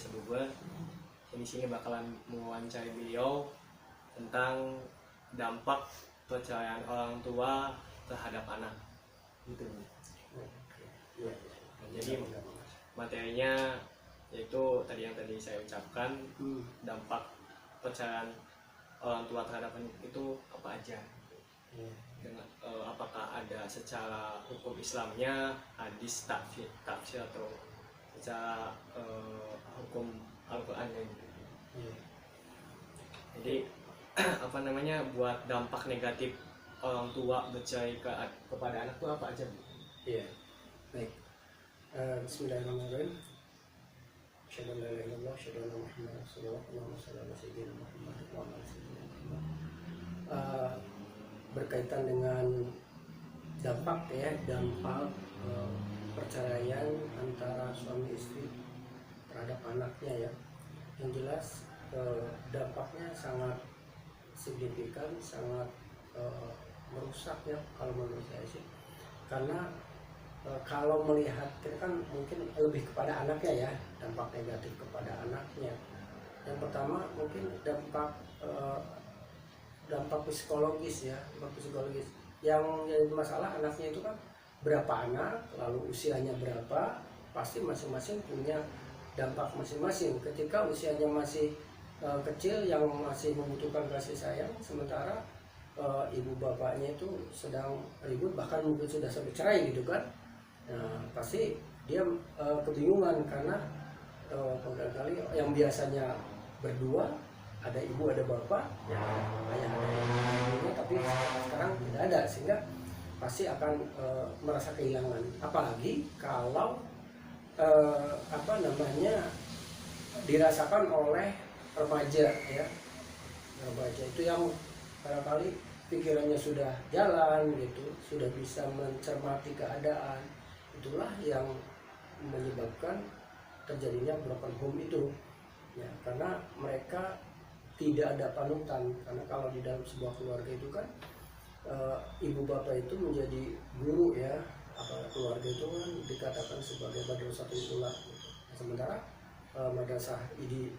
Sebuber. Di sini bakalan mewawancarai beliau tentang dampak perceraian orang tua terhadap anak gitu. Jadi materinya yaitu tadi yang saya ucapkan, dampak perceraian orang tua terhadap anak itu apa aja, dengan apakah ada secara hukum Islamnya, hadis, tafsir atau secara hukum Al-Quran gitu. Jadi buat dampak negatif orang tua bercerai kepada anak itu apa aja, Bu? Iya, baik. Bismillahirrahmanirrahim. Asyhadu an la ilaha illallah, asyhadu anna Muhammadar Rasulullah, Allahumma shalli ala sayyidina Muhammad wa ala ali sayyidina Muhammad. Berkaitan dengan dampak perceraian antara suami istri terhadap anaknya ya. Yang jelas dampaknya sangat signifikan, sangat merusak ya kalau menurut saya sih. Karena kalau melihat kita kan mungkin lebih kepada anaknya ya, dampak negatif kepada anaknya. Yang pertama mungkin dampak psikologis ya, dampak psikologis. Yang jadi masalah anaknya itu kan berapa anak, lalu usianya berapa, pasti masing-masing punya dampak masing-masing. Ketika usianya masih kecil yang masih membutuhkan kasih sayang, sementara ibu bapaknya itu sedang ribut, bahkan mungkin sudah sampai cerai gitu kan. Nah, pasti dia kebingungan karena barangkali yang biasanya berdua, ada ibu ada bapak, ya, ayah ada ibunya, tapi sekarang tidak ada, sehingga pasti akan merasa kehilangan. Apalagi kalau dirasakan oleh remaja ya, remaja itu yang barangkali pikirannya sudah jalan gitu, sudah bisa mencermati keadaan. Itulah yang menyebabkan terjadinya broken home itu ya, karena mereka tidak ada panutan. Karena kalau di dalam sebuah keluarga itu kan ibu bapak itu menjadi guru ya, keluarga itu kan dikatakan sebagai madrasatul ula gitu. Sementara madrasah di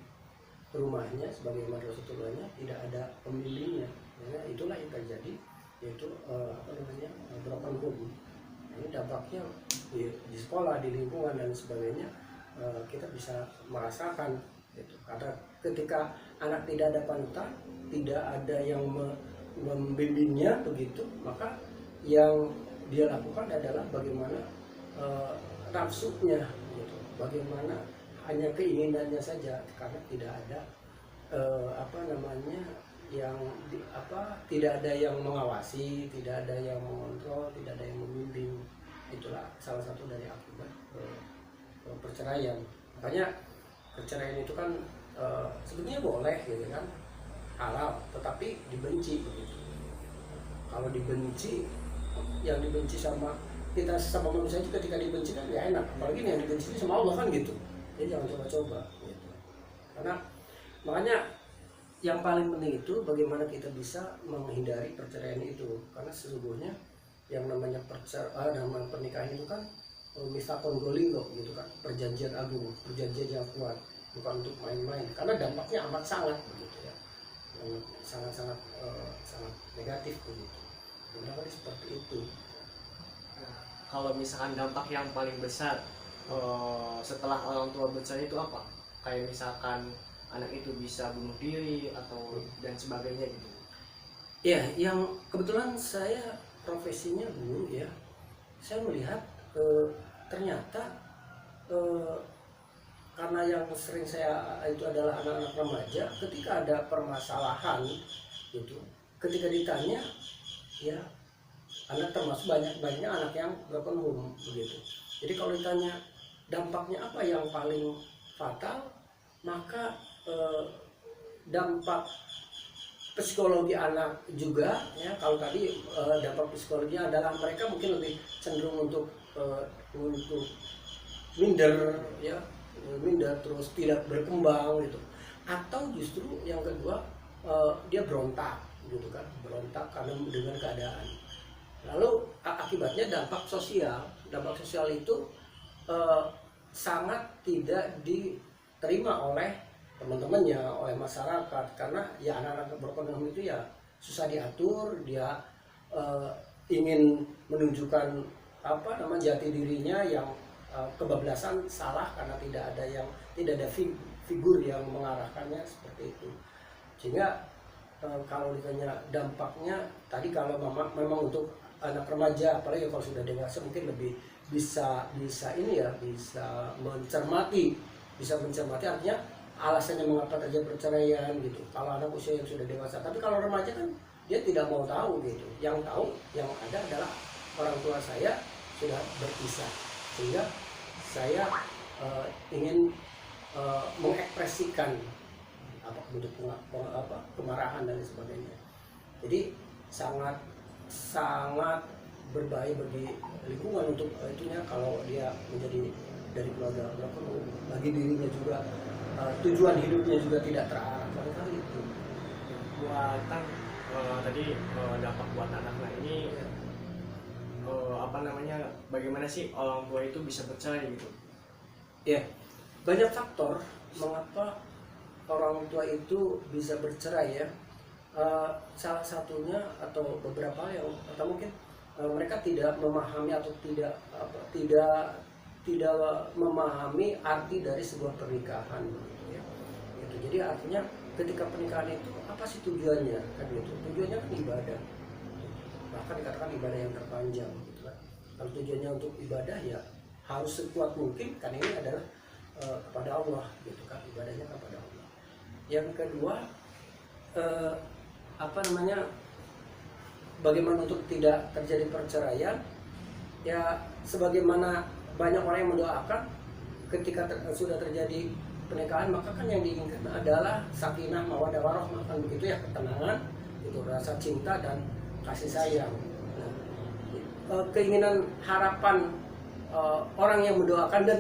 rumahnya sebagai madrasatul ulanya tidak ada pembimbingnya ya, itulah yang terjadi, yaitu broken home. Ini dampaknya di sekolah, di lingkungan dan sebagainya, kita bisa merasakan gitu. Karena ketika anak tidak ada panutan, tidak ada yang membimbingnya begitu, maka yang dia lakukan adalah bagaimana nafsunya gitu, bagaimana hanya keinginannya saja, karena tidak ada tidak ada yang mengawasi, tidak ada yang mengontrol, tidak ada yang membimbing. Itulah salah satu dari akibat perceraian. Makanya perceraian itu kan sebetulnya boleh gitu kan, halal, tetapi dibenci begitu. Kalau dibenci, yang dibenci sama kita sama manusia juga, ketika dibenci kan ya enak, apalagi yang dibenci sama Allah kan gitu. Jadi jangan coba-coba gitu. Karena makanya yang paling penting itu bagaimana kita bisa menghindari perceraian itu. Karena sesungguhnya yang namanya pernikahan itu kan mitsaqon ghalidh gitu kan, perjanjian agung, perjanjian yang kuat, bukan untuk main-main. Karena dampaknya amat sangat begitu ya, sangat negatif begitu. Benar seperti itu. Kalau misalkan dampak yang paling besar setelah orang tua bercerai itu apa? Kayak misalkan anak itu bisa bunuh diri atau dan sebagainya gitu. Ya, yang kebetulan saya profesinya guru ya, saya melihat ternyata karena yang sering saya itu adalah anak-anak remaja, ketika ada permasalahan gitu, ketika ditanya ya, anak termasuk banyak anak yang broken home begitu. Jadi kalau ditanya dampaknya apa yang paling fatal, maka dampak psikologi anak juga ya. Kalau tadi dampak psikologinya adalah mereka mungkin lebih cenderung untuk minder ya, minder terus tidak berkembang gitu. Atau justru yang kedua dia berontak gitu kan, berontak karena dengan keadaan. Lalu akibatnya dampak sosial itu sangat tidak diterima oleh teman-temannya, oleh masyarakat, karena ya anak-anak berkebutuhan itu ya susah diatur, dia ingin menunjukkan jati dirinya yang kebablasan, salah karena tidak ada figur yang mengarahkannya seperti itu. Sehingga kalau ditanya dampaknya tadi, kalau memang untuk anak remaja, apalagi kalau sudah dewasa mungkin lebih bisa ini ya, bisa mencermati artinya alasannya mengapa terjadi perceraian gitu. Kalau anak usia yang sudah dewasa, tapi kalau remaja kan dia tidak mau tahu gitu. Yang tahu yang ada adalah orang tua saya sudah berpisah, sehingga saya ingin mengekspresikan bentuk kemarahan dan sebagainya. Jadi sangat berbahaya bagi lingkungan untuk itunya kalau dia menjadi dari keluarga bagi dirinya juga, tujuan hidupnya juga tidak terarah barangkali itu. Buat tadi dampak buat anak, nah ini bagaimana sih orang tua itu bisa bercerai gitu? Ya, banyak faktor mengapa orang tua itu bisa bercerai ya. Salah satunya atau beberapa yang atau mungkin mereka tidak memahami atau tidak memahami arti dari sebuah pernikahan gitu ya. Gitu. Jadi artinya ketika pernikahan itu apa sih tujuannya kan gitu. Tujuannya kan ibadah. Bahkan dikatakan ibadah yang terpanjang gitu kan. Kalau tujuannya untuk ibadah ya harus sekuat mungkin, karena ini adalah kepada Allah gitu kan, ibadahnya kepada Allah. Yang kedua bagaimana untuk tidak terjadi perceraian ya, sebagaimana banyak orang yang mendoakan ketika sudah terjadi pernikahan, maka kan yang diinginkan adalah sakinah mawaddah warahmah, kan begitu ya, ketenangan itu, rasa cinta dan kasih sayang. Keinginan harapan orang yang mendoakan dan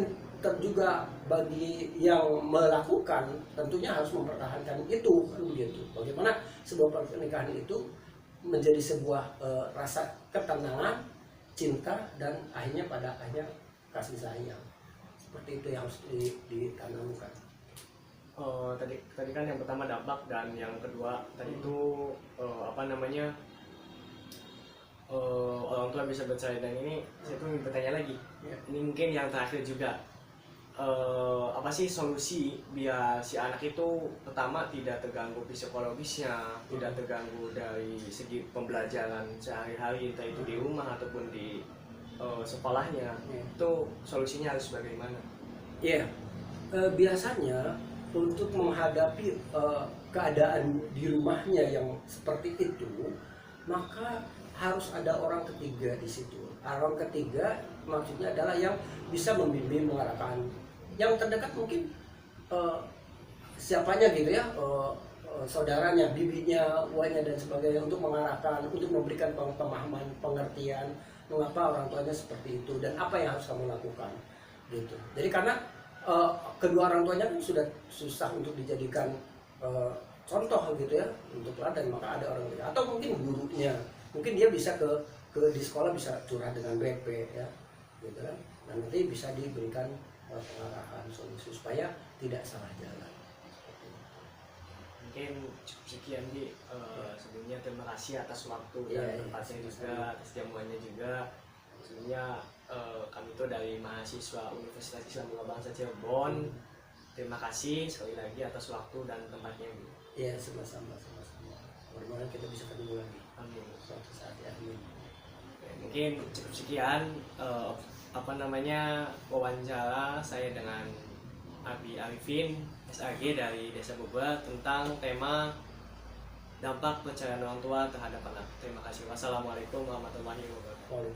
juga bagi yang melakukan tentunya harus mempertahankan itu kan begitu. Bagaimana sebuah pernikahan itu menjadi sebuah rasa ketenangan, cinta, dan akhirnya kasih sayang. Seperti itu yang harus ditanamkan. Tadi kan yang pertama dampak, dan yang kedua tadi itu orang tua bisa bercerai, dan ini saya tuh bertanya lagi, ini mungkin yang terakhir juga, apa sih solusi biar si anak itu pertama tidak terganggu psikologisnya, tidak terganggu dari segi pembelajaran sehari-hari, entah itu di rumah ataupun di sekolahnya, itu solusinya harus bagaimana? Biasanya untuk menghadapi keadaan di rumahnya yang seperti itu, maka harus ada orang ketiga di situ. Orang ketiga maksudnya adalah yang bisa membimbing, mengarahkan. Yang terdekat mungkin siapanya gitu ya, saudaranya, bibinya, uangnya dan sebagainya, untuk mengarahkan, untuk memberikan pemahaman, pengertian mengapa orang tuanya seperti itu dan apa yang harus kamu lakukan gitu. Jadi karena kedua orang tuanya kan sudah susah untuk dijadikan contoh gitu ya, untuk teladan, maka ada orang ketiga, atau mungkin gurunya, mungkin dia bisa di sekolah bisa curhat dengan BP ya gitu kan, dan nanti bisa diberikan pengarahan, solusi supaya tidak salah jalan. Mungkin cukup sekian Di. Sebelumnya terima kasih atas waktu dan tempatnya juga, atas jamuannya juga. Sebelumnya kami itu dari mahasiswa Universitas Islam Bunga Bangsa Cirebon. Terima kasih sekali lagi atas waktu dan tempatnya. Iya, sama-sama. Mudah-mudahan kita bisa ketemu lagi. Amin. Suatu saat ya. Amin. Mungkin cukup sekian wawancara saya dengan Abi Arifin SAG dari Desa Bogor tentang tema dampak perceraian orang tua terhadap anak. Terima kasih. Wassalamualaikum warahmatullahi wabarakatuh.